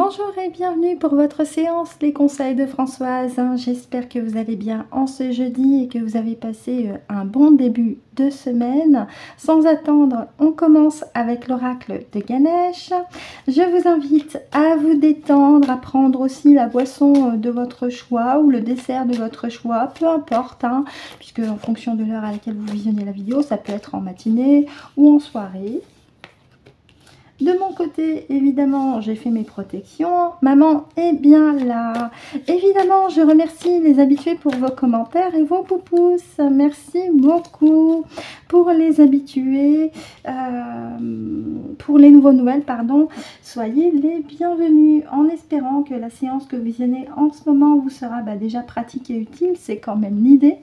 Bonjour et bienvenue pour votre séance Les conseils de Françoise. J'espère que vous allez bien en ce jeudi et que vous avez passé un bon début de semaine. Sans attendre, on commence avec l'oracle de Ganesh. Je vous invite à vous détendre, à prendre aussi la boisson de votre choix ou le dessert de votre choix, peu importe, puisque en fonction de l'heure à laquelle vous visionnez la vidéo, ça peut être en matinée ou en soirée. De mon côté, évidemment, j'ai fait mes protections. Maman est bien là. Évidemment, je remercie les habitués pour vos commentaires et vos poupous. Merci beaucoup pour les habitués, pour les nouvelles, pardon. Soyez les bienvenus en espérant que la séance que vous visionnez en ce moment vous sera déjà pratique et utile. C'est quand même l'idée.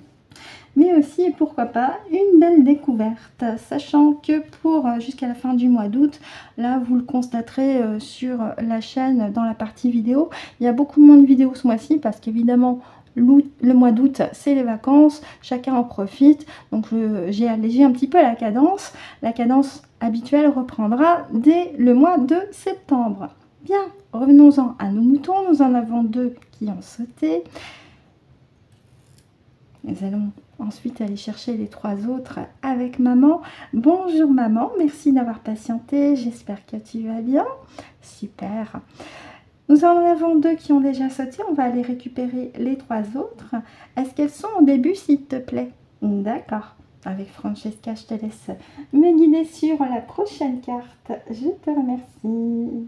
Mais aussi, pourquoi pas, une belle découverte, sachant que pour jusqu'à la fin du mois d'août, là vous le constaterez sur la chaîne dans la partie vidéo, il y a beaucoup moins de vidéos ce mois-ci parce qu'évidemment le mois d'août c'est les vacances, chacun en profite, donc j'ai allégé un petit peu la cadence habituelle reprendra dès le mois de septembre. Bien, revenons-en à nos moutons, nous en avons deux qui ont sauté. Nous allons ensuite aller chercher les trois autres avec maman. Bonjour maman, merci d'avoir patienté, j'espère que tu vas bien. Super. Nous en avons deux qui ont déjà sauté, on va aller récupérer les trois autres. Est-ce qu'elles sont au début s'il te plaît? D'accord. Avec Francesca, je te laisse me guider sur la prochaine carte. Je te remercie.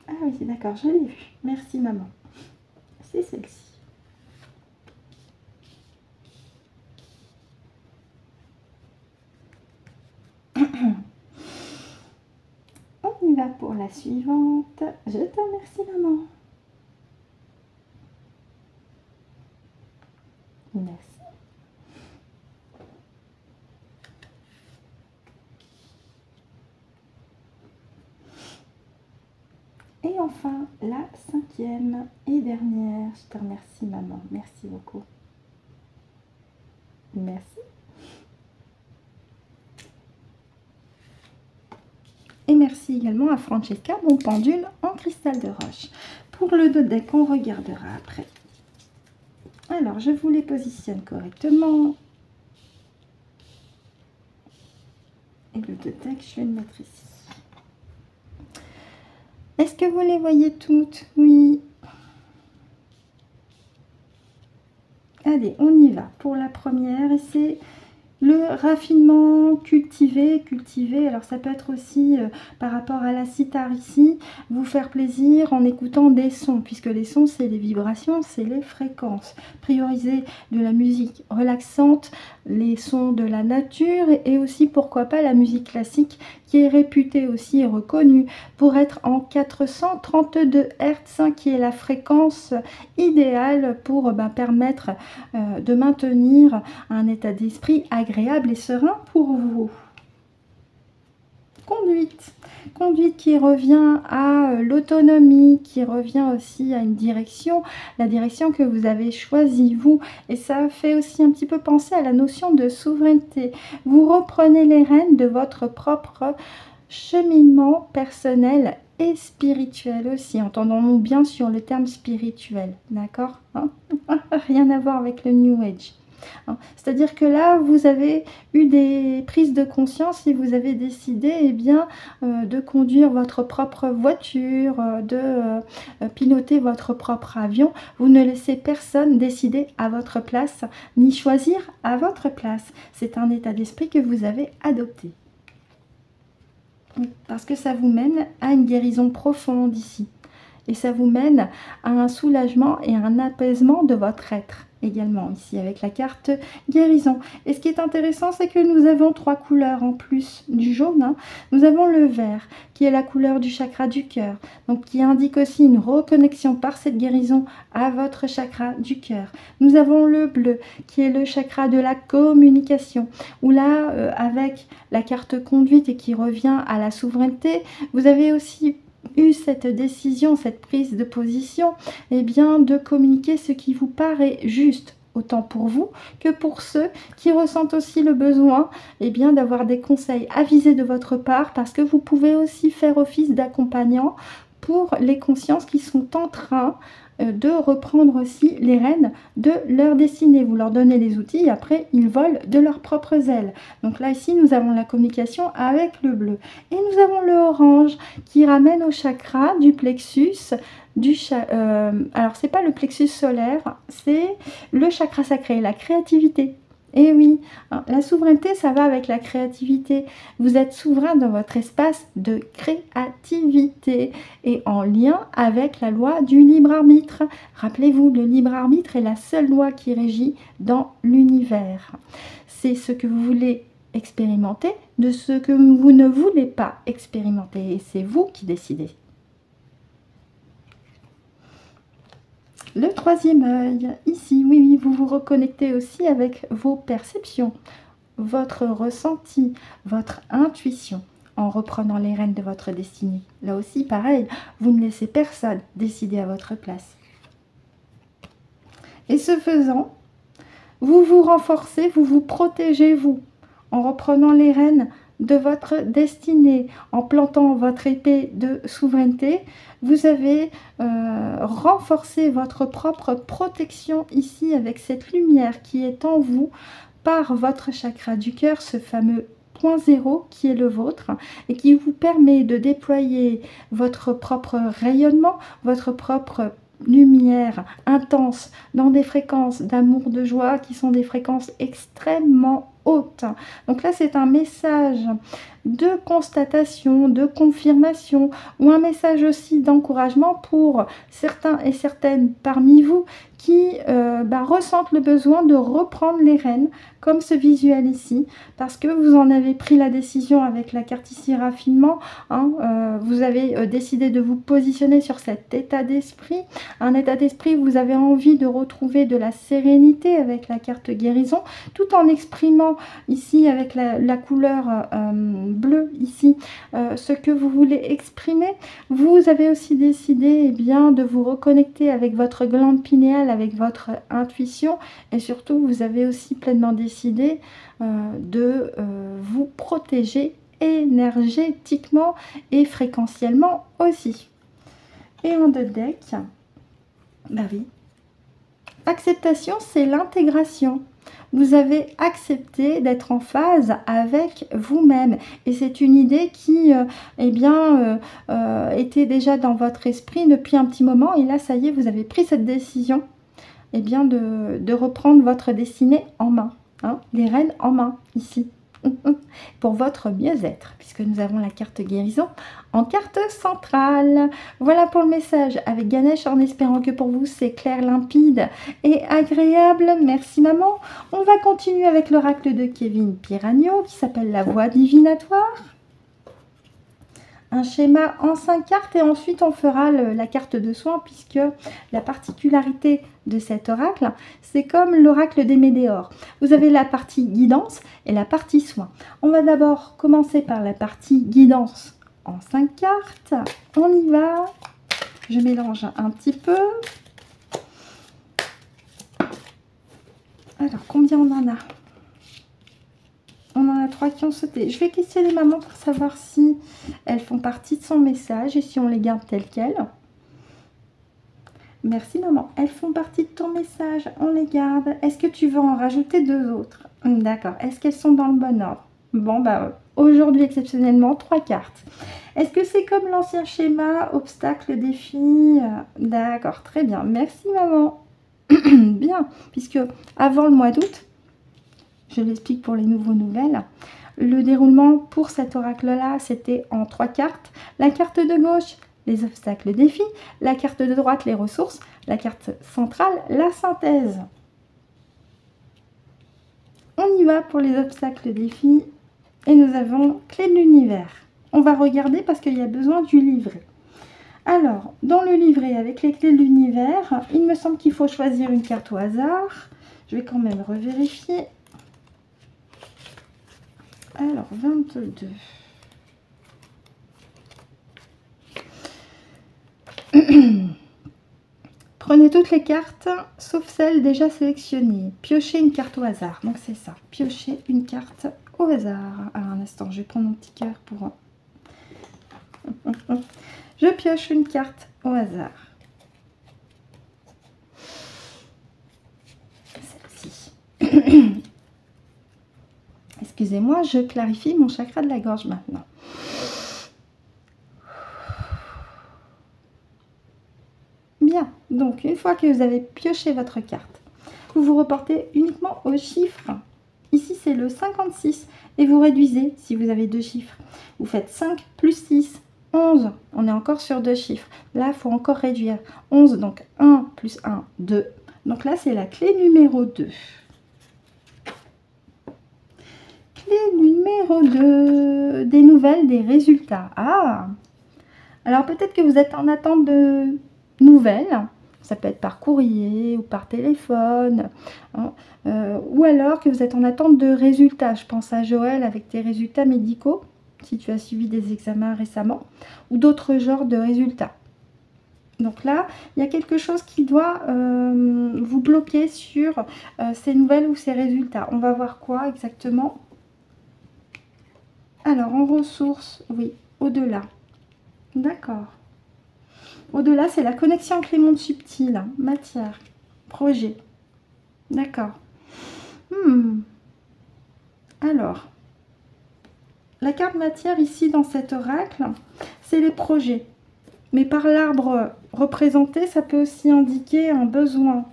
Ah oui, d'accord, je l'ai vu. Merci maman. C'est celle-ci. On y va pour la suivante. Je te remercie maman. Merci. Et enfin, la cinquième et dernière. Je te remercie maman. Merci beaucoup. Merci. Et merci également à Francesca, mon pendule en cristal de roche. Pour le dos deck, on regardera après. Alors, je vous les positionne correctement. Et le dos deck, je vais le mettre ici. Est-ce que vous les voyez toutes? Oui. Allez, on y va pour la première. Et c'est le raffinement cultivé. Alors ça peut être aussi par rapport à la cithare ici, vous faire plaisir en écoutant des sons, puisque les sons c'est les vibrations, c'est les fréquences. Prioriser de la musique relaxante, les sons de la nature et aussi pourquoi pas la musique classique qui est réputée aussi et reconnue pour être en 432 Hz, qui est la fréquence idéale pour permettre de maintenir un état d'esprit agréable et serein pour vous. Conduite qui revient à l'autonomie, qui revient aussi à une direction, la direction que vous avez choisie vous. Et ça fait aussi un petit peu penser à la notion de souveraineté. Vous reprenez les rênes de votre propre cheminement personnel et spirituel aussi. Entendons-nous bien sur le terme spirituel, d'accord, rien à voir avec le New Age. C'est-à-dire que là, vous avez eu des prises de conscience et vous avez décidé de conduire votre propre voiture, de piloter votre propre avion. Vous ne laissez personne décider à votre place, ni choisir à votre place. C'est un état d'esprit que vous avez adopté. Parce que ça vous mène à une guérison profonde ici. Et ça vous mène à un soulagement et un apaisement de votre être également ici avec la carte guérison. Et ce qui est intéressant, c'est que nous avons trois couleurs en plus du jaune. Nous avons le vert qui est la couleur du chakra du cœur, donc qui indique aussi une reconnexion par cette guérison à votre chakra du cœur. Nous avons le bleu qui est le chakra de la communication, où là avec la carte conduite et qui revient à la souveraineté, vous avez aussi eu cette décision, cette prise de position, de communiquer ce qui vous paraît juste autant pour vous que pour ceux qui ressentent aussi le besoin bien d'avoir des conseils avisés de votre part, parce que vous pouvez aussi faire office d'accompagnant pour les consciences qui sont en train de reprendre aussi les rênes de leur destinée. Vous leur donnez les outils et après ils volent de leurs propres ailes. Donc là ici nous avons la communication avec le bleu et nous avons le orange qui ramène au chakra du plexus alors c'est pas le plexus solaire, c'est le chakra sacré, la créativité. Et oui, la souveraineté, ça va avec la créativité. Vous êtes souverain dans votre espace de créativité et en lien avec la loi du libre arbitre. Rappelez-vous, le libre arbitre est la seule loi qui régit dans l'univers. C'est ce que vous voulez expérimenter de ce que vous ne voulez pas expérimenter. Et c'est vous qui décidez. Le troisième œil, ici, oui, vous vous reconnectez aussi avec vos perceptions, votre ressenti, votre intuition, en reprenant les rênes de votre destinée. Là aussi, pareil, vous ne laissez personne décider à votre place. Et ce faisant, vous vous renforcez, vous vous protégez, vous, en reprenant les rênes de votre destinée, en plantant votre épée de souveraineté, vous avez renforcé votre propre protection ici avec cette lumière qui est en vous par votre chakra du cœur, ce fameux point zéro qui est le vôtre et qui vous permet de déployer votre propre rayonnement, votre propre lumière intense dans des fréquences d'amour, de joie qui sont des fréquences extrêmement hautes. Donc là c'est un message de constatation, de confirmation ou un message aussi d'encouragement pour certains et certaines parmi vous qui ressentent le besoin de reprendre les rênes comme ce visuel ici, parce que vous en avez pris la décision avec la carte ici raffinement, vous avez décidé de vous positionner sur cet état d'esprit, un état d'esprit où vous avez envie de retrouver de la sérénité avec la carte guérison, tout en exprimant ici avec la couleur bleue ici, ce que vous voulez exprimer. Vous avez aussi décidé de vous reconnecter avec votre glande pinéale, avec votre intuition, et surtout vous avez aussi pleinement décidé de vous protéger énergétiquement et fréquentiellement aussi. Et en deux decks, oui, acceptation, c'est l'intégration. Vous avez accepté d'être en phase avec vous-même. Et c'est une idée qui était déjà dans votre esprit depuis un petit moment. Et là, ça y est, vous avez pris cette décision de reprendre votre destinée en main. Les rênes en main, ici. Pour votre mieux-être, puisque nous avons la carte guérison en carte centrale. Voilà pour le message avec Ganesh, en espérant que pour vous c'est clair, limpide et agréable. Merci maman. On va continuer avec l'oracle de Kevin Piragno qui s'appelle la voie divinatoire. Un schéma en 5 cartes et ensuite on fera la carte de soin, puisque la particularité de cet oracle, c'est comme l'oracle des Médéors. Vous avez la partie guidance et la partie soin. On va d'abord commencer par la partie guidance en 5 cartes. On y va. Je mélange un petit peu. Alors, combien on en a ? On en a 3 qui ont sauté. Je vais questionner maman pour savoir si elles font partie de son message et si on les garde telles quelles. Merci maman. Elles font partie de ton message. On les garde. Est-ce que tu veux en rajouter 2 autres? D'accord. Est-ce qu'elles sont dans le bon ordre? Bon, aujourd'hui, exceptionnellement, 3 cartes. Est-ce que c'est comme l'ancien schéma, obstacle, défi? D'accord, très bien. Merci maman. Bien, puisque avant le mois d'août, je l'explique pour les nouveaux nouvelles, le déroulement pour cet oracle-là, c'était en 3 cartes. La carte de gauche, les obstacles, défis. La carte de droite, les ressources. La carte centrale, la synthèse. On y va pour les obstacles, défis. Et nous avons clé de l'univers. On va regarder parce qu'il y a besoin du livret. Alors, dans le livret, avec les clés de l'univers, il me semble qu'il faut choisir une carte au hasard. Je vais quand même revérifier. Alors, 22. Prenez toutes les cartes, sauf celles déjà sélectionnées. Piochez une carte au hasard. Donc c'est ça. Piochez une carte au hasard. Alors un instant, je vais prendre mon petit cœur pour... Je pioche une carte au hasard. Celle-ci. Excusez-moi, je clarifie mon chakra de la gorge maintenant. Bien, donc une fois que vous avez pioché votre carte, vous vous reportez uniquement aux chiffres. Ici, c'est le 56 et vous réduisez si vous avez deux chiffres. Vous faites 5 plus 6, 11. On est encore sur deux chiffres. Là, il faut encore réduire. 11, donc 1 plus 1, 2. Donc là, c'est la clé numéro 2. Clé numéro 2. Des nouvelles, des résultats. Ah! Alors peut-être que vous êtes en attente de nouvelles. Ça peut être par courrier ou par téléphone, hein, ou alors que vous êtes en attente de résultats. Je pense à Joël avec des résultats médicaux, si tu as suivi des examens récemment, ou d'autres genres de résultats. Donc là, il y a quelque chose qui doit vous bloquer sur ces nouvelles ou ces résultats. On va voir quoi exactement. Alors, en ressources, oui, au-delà. D'accord. Au-delà, c'est la connexion avec les mondes subtils, matière, projet. D'accord. Alors, la carte matière ici dans cet oracle, c'est les projets. Mais par l'arbre représenté, ça peut aussi indiquer un besoin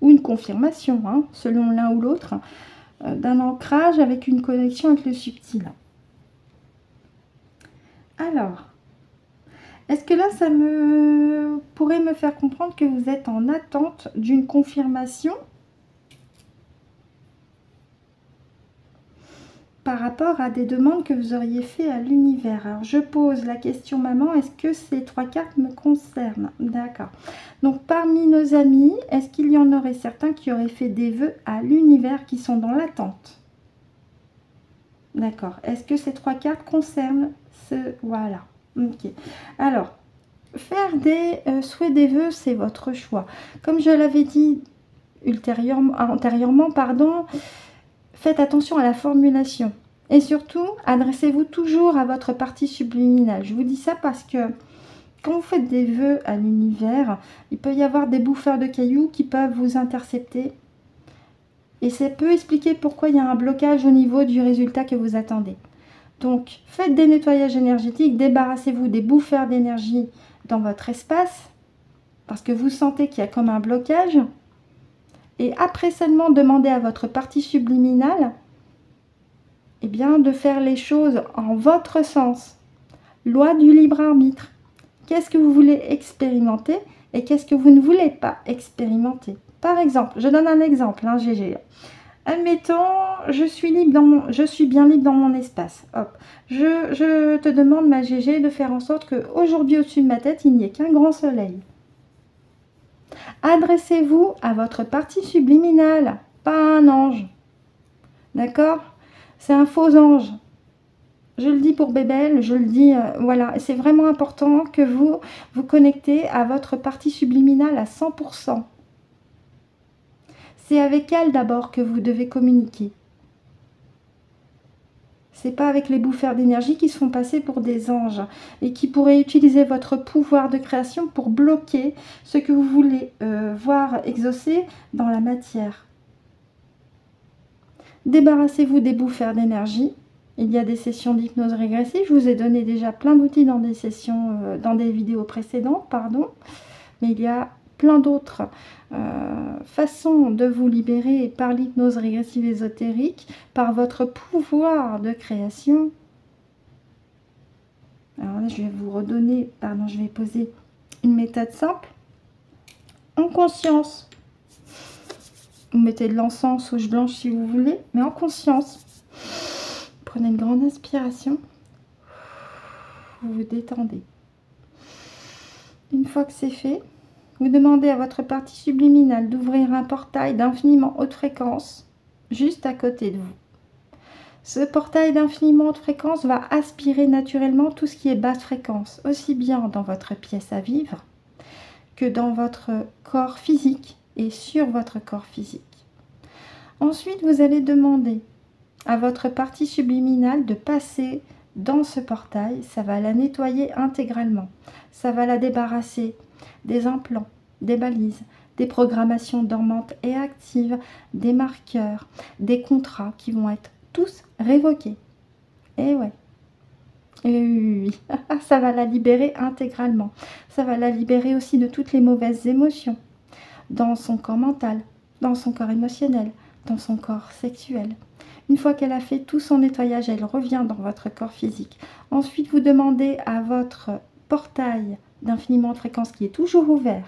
ou une confirmation, hein, selon l'un ou l'autre, d'un ancrage avec une connexion avec le subtil. Alors, est-ce que là, ça pourrait me faire comprendre que vous êtes en attente d'une confirmation par rapport à des demandes que vous auriez fait à l'univers? Alors, je pose la question, maman, est-ce que ces trois cartes me concernent? D'accord. Donc, parmi nos amis, est-ce qu'il y en aurait certains qui auraient fait des vœux à l'univers qui sont dans l'attente? D'accord. Est-ce que ces trois cartes concernent ce... Voilà. Ok. Alors, faire des souhaits des vœux, c'est votre choix. Comme je l'avais dit antérieurement, pardon, faites attention à la formulation. Et surtout, adressez-vous toujours à votre partie subliminale. Je vous dis ça parce que quand vous faites des vœux à l'univers, il peut y avoir des bouffeurs de cailloux qui peuvent vous intercepter. Et ça peut expliquer pourquoi il y a un blocage au niveau du résultat que vous attendez. Donc, faites des nettoyages énergétiques, débarrassez-vous des bouffeurs d'énergie dans votre espace, parce que vous sentez qu'il y a comme un blocage. Et après seulement demander à votre partie subliminale, eh bien, de faire les choses en votre sens. Loi du libre arbitre. Qu'est-ce que vous voulez expérimenter et qu'est-ce que vous ne voulez pas expérimenter? Par exemple, je donne un exemple, hein, GG. Admettons, je suis bien libre dans mon espace. Hop. Je te demande, ma GG, de faire en sorte qu'aujourd'hui, au-dessus de ma tête, il n'y ait qu'un grand soleil. Adressez-vous à votre partie subliminale, pas un ange. D'accord? C'est un faux ange. Je le dis pour Bébel, je le dis, voilà. C'est vraiment important que vous vous connectez à votre partie subliminale à 100%. C'est avec elle d'abord que vous devez communiquer. C'est pas avec les bouffeurs d'énergie qui se font passer pour des anges et qui pourraient utiliser votre pouvoir de création pour bloquer ce que vous voulez voir exaucer dans la matière. Débarrassez-vous des bouffeurs d'énergie. Il y a des sessions d'hypnose régressive. Je vous ai donné déjà plein d'outils dans des sessions, dans des vidéos précédentes, pardon. Mais il y a plein d'autres façons de vous libérer par l'hypnose régressive ésotérique, par votre pouvoir de création. Alors là, je vais vous redonner, pardon, je vais poser une méthode simple. En conscience, vous mettez de l'encens, sauge blanche si vous voulez, mais en conscience. Prenez une grande inspiration. Vous vous détendez. Une fois que c'est fait, vous demandez à votre partie subliminale d'ouvrir un portail d'infiniment haute fréquence juste à côté de vous. Ce portail d'infiniment haute fréquence va aspirer naturellement tout ce qui est basse fréquence, aussi bien dans votre pièce à vivre que dans votre corps physique et sur votre corps physique. Ensuite, vous allez demander à votre partie subliminale de passer dans ce portail. Ça va la nettoyer intégralement. Ça va la débarrasser des implants, des balises, des programmations dormantes et actives, des marqueurs, des contrats qui vont être tous révoqués. Et ouais. Et oui, ça va la libérer intégralement. Ça va la libérer aussi de toutes les mauvaises émotions dans son corps mental, dans son corps émotionnel, dans son corps sexuel. Une fois qu'elle a fait tout son nettoyage, elle revient dans votre corps physique. Ensuite, vous demandez à votre portail d'infiniment de fréquence qui est toujours ouvert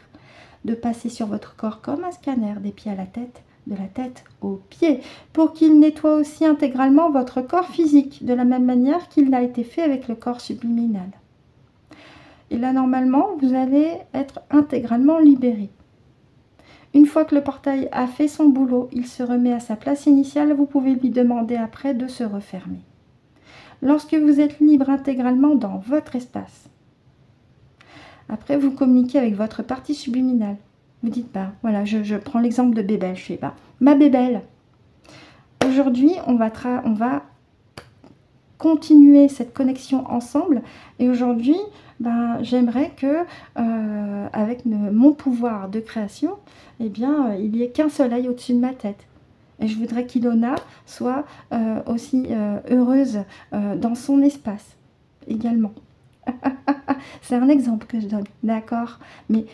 de passer sur votre corps comme un scanner des pieds à la tête, de la tête aux pieds, pour qu'il nettoie aussi intégralement votre corps physique, de la même manière qu'il a été fait avec le corps subliminal. Et là, normalement, vous allez être intégralement libéré. Une fois que le portail a fait son boulot, il se remet à sa place initiale, vous pouvez lui demander après de se refermer. Lorsque vous êtes libre intégralement dans votre espace, après vous communiquez avec votre partie subliminale. Vous dites, bah voilà, je prends l'exemple de Bébel, je fais, bah, ma Bébel, aujourd'hui on va continuer cette connexion ensemble et aujourd'hui, ben, j'aimerais que avec mon pouvoir de création, eh bien, il n'y ait qu'un soleil au-dessus de ma tête. Et je voudrais qu'Ilona soit aussi heureuse dans son espace également. C'est un exemple que je donne, d'accord? Mais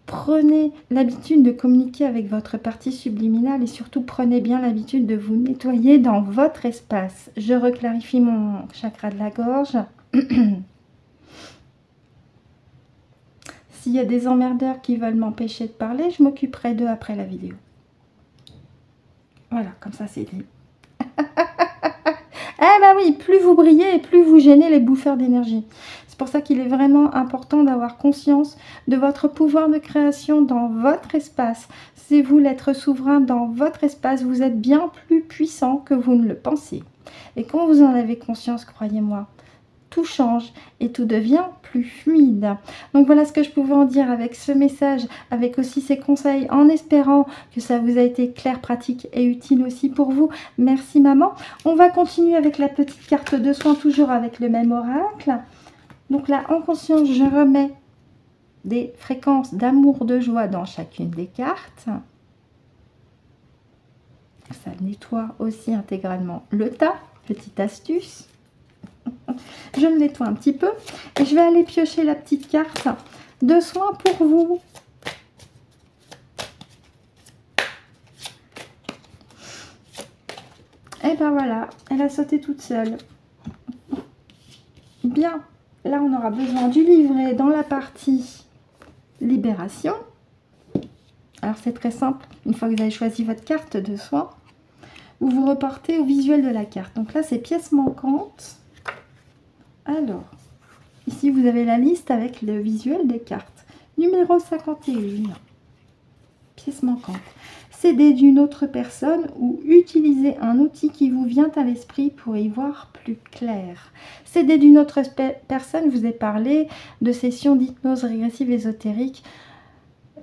prenez l'habitude de communiquer avec votre partie subliminale et surtout prenez bien l'habitude de vous nettoyer dans votre espace. Je reclarifie mon chakra de la gorge. S'il y a des emmerdeurs qui veulent m'empêcher de parler, je m'occuperai d'eux après la vidéo. Voilà, comme ça c'est dit. Eh ben oui, plus vous brillez et plus vous gênez les bouffeurs d'énergie. C'est pour ça qu'il est vraiment important d'avoir conscience de votre pouvoir de création dans votre espace. C'est vous l'être souverain dans votre espace. Vous êtes bien plus puissant que vous ne le pensez. Et quand vous en avez conscience, croyez-moi, tout change et tout devient plus fluide. Donc voilà ce que je pouvais en dire avec ce message, avec aussi ces conseils, en espérant que ça vous a été clair, pratique et utile aussi pour vous. Merci maman. On va continuer avec la petite carte de soin, toujours avec le même oracle. Donc là, en conscience, je remets des fréquences d'amour, de joie dans chacune des cartes. Ça nettoie aussi intégralement le tas. Petite astuce. Je le nettoie un petit peu et je vais aller piocher la petite carte de soin pour vous. Et ben voilà, elle a sauté toute seule. Bien, là on aura besoin du livret dans la partie libération. Alors c'est très simple, une fois que vous avez choisi votre carte de soin, vous vous reportez au visuel de la carte. Donc là c'est pièces manquantes. Alors, ici vous avez la liste avec le visuel des cartes. Numéro 51. Pièce manquante. Céder d'une autre personne ou utiliser un outil qui vous vient à l'esprit pour y voir plus clair. Céder d'une autre personne, je vous ai parlé de sessions d'hypnose régressive ésotérique.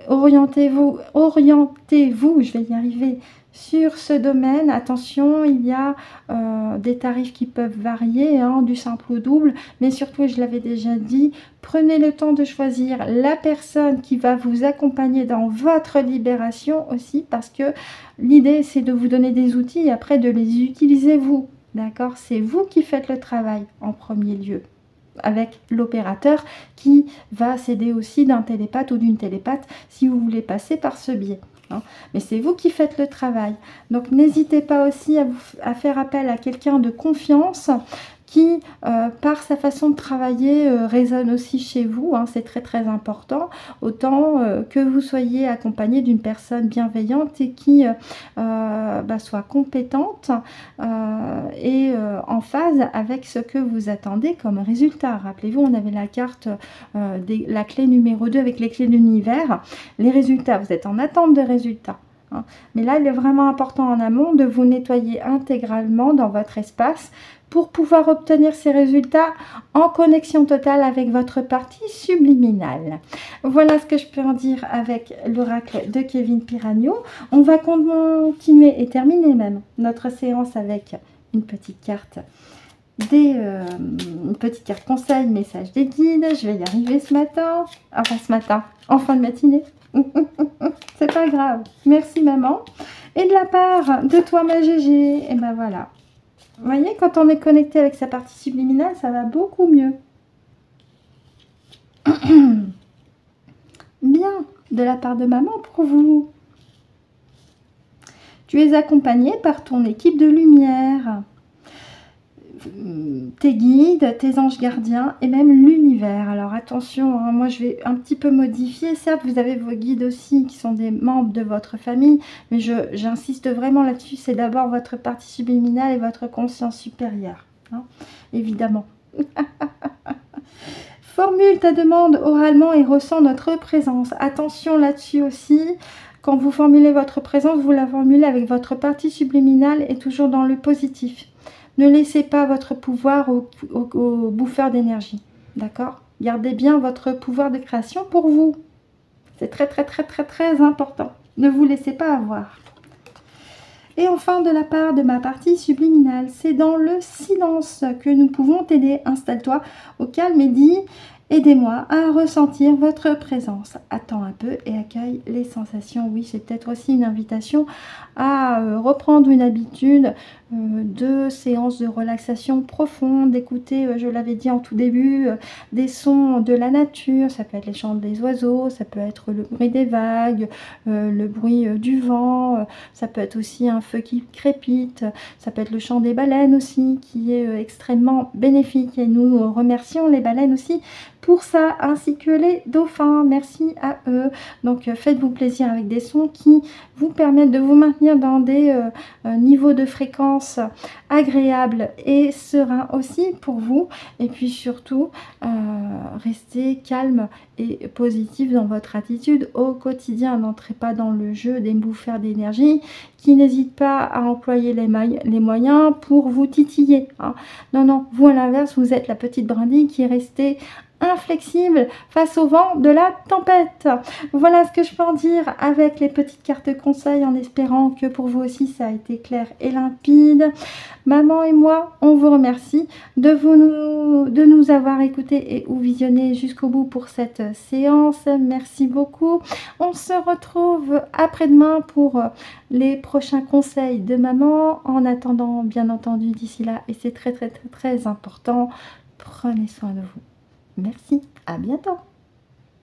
Orientez-vous, je vais y arriver, sur ce domaine. Attention, il y a des tarifs qui peuvent varier, hein, du simple au double, mais surtout, je l'avais déjà dit, prenez le temps de choisir la personne qui va vous accompagner dans votre libération aussi, parce que l'idée, c'est de vous donner des outils et après de les utiliser vous, d'accord? C'est vous qui faites le travail en premier lieu, avec l'opérateur qui va s'aider aussi d'un télépathe ou d'une télépathe si vous voulez passer par ce biais. Hein. Mais c'est vous qui faites le travail. Donc n'hésitez pas aussi à faire appel à quelqu'un de confiance qui, par sa façon de travailler, résonne aussi chez vous. Hein, c'est très très important. Autant que vous soyez accompagné d'une personne bienveillante et qui soit compétente et en phase avec ce que vous attendez comme résultat. Rappelez-vous, on avait la carte, la clé numéro 2 avec les clés de l'univers. Les résultats, vous êtes en attente de résultats. Hein. Mais là, il est vraiment important en amont de vous nettoyer intégralement dans votre espace pour pouvoir obtenir ces résultats en connexion totale avec votre partie subliminale. Voilà ce que je peux en dire avec l'oracle de Kevin Piragno. On va continuer et terminer même notre séance avec une petite carte une petite carte conseil, message des guides. Je vais y arriver ce matin, enfin ce matin, en fin de matinée. C'est pas grave. Merci maman. Et de la part de toi ma Gégé, et ben voilà. Vous voyez, quand on est connecté avec sa partie subliminale, ça va beaucoup mieux. Bien, de la part de maman pour vous. Tu es accompagné par ton équipe de lumière, tes guides, tes anges gardiens et même l'univers. Alors attention, hein, moi je vais un petit peu modifier. Certes, vous avez vos guides aussi qui sont des membres de votre famille, mais j'insiste vraiment là-dessus. C'est d'abord votre partie subliminale et votre conscience supérieure, hein, évidemment. Formule ta demande oralement et ressens notre présence. Attention là-dessus aussi. Quand vous formulez votre présence, vous la formulez avec votre partie subliminale et toujours dans le positif. Ne laissez pas votre pouvoir au bouffeur d'énergie. D'accord? Gardez bien votre pouvoir de création pour vous. C'est très, très, très, très, très important. Ne vous laissez pas avoir. Et enfin, de la part de ma partie subliminale, c'est dans le silence que nous pouvons t'aider. Installe-toi au calme et dis: aidez-moi à ressentir votre présence. Attends un peu et accueille les sensations. Oui, c'est peut-être aussi une invitation à reprendre une habitude de séances de relaxation profonde, d'écouter, je l'avais dit en tout début, des sons de la nature. Ça peut être les chants des oiseaux, ça peut être le bruit des vagues, le bruit du vent, ça peut être aussi un feu qui crépite, ça peut être le chant des baleines aussi, qui est extrêmement bénéfique. Et nous remercions les baleines aussi pour ça, ainsi que les dauphins. Merci à eux. Donc faites-vous plaisir avec des sons qui vous permettent de vous maintenir dans des niveaux de fréquence agréables et sereins aussi pour vous. Et puis surtout, restez calme et positif dans votre attitude au quotidien. N'entrez pas dans le jeu des bouffeurs d'énergie qui n'hésitent pas à employer les moyens pour vous titiller, hein. Non, non, vous à l'inverse, vous êtes la petite brindille qui est restée inflexible face au vent de la tempête. Voilà ce que je peux en dire avec les petites cartes conseils, en espérant que pour vous aussi ça a été clair et limpide. Maman et moi, on vous remercie de nous avoir écoutés et ou visionné jusqu'au bout pour cette séance. Merci beaucoup. On se retrouve après-demain pour les prochains conseils de maman. En attendant, bien entendu, d'ici là, et c'est très très très très important, prenez soin de vous. Merci, à bientôt.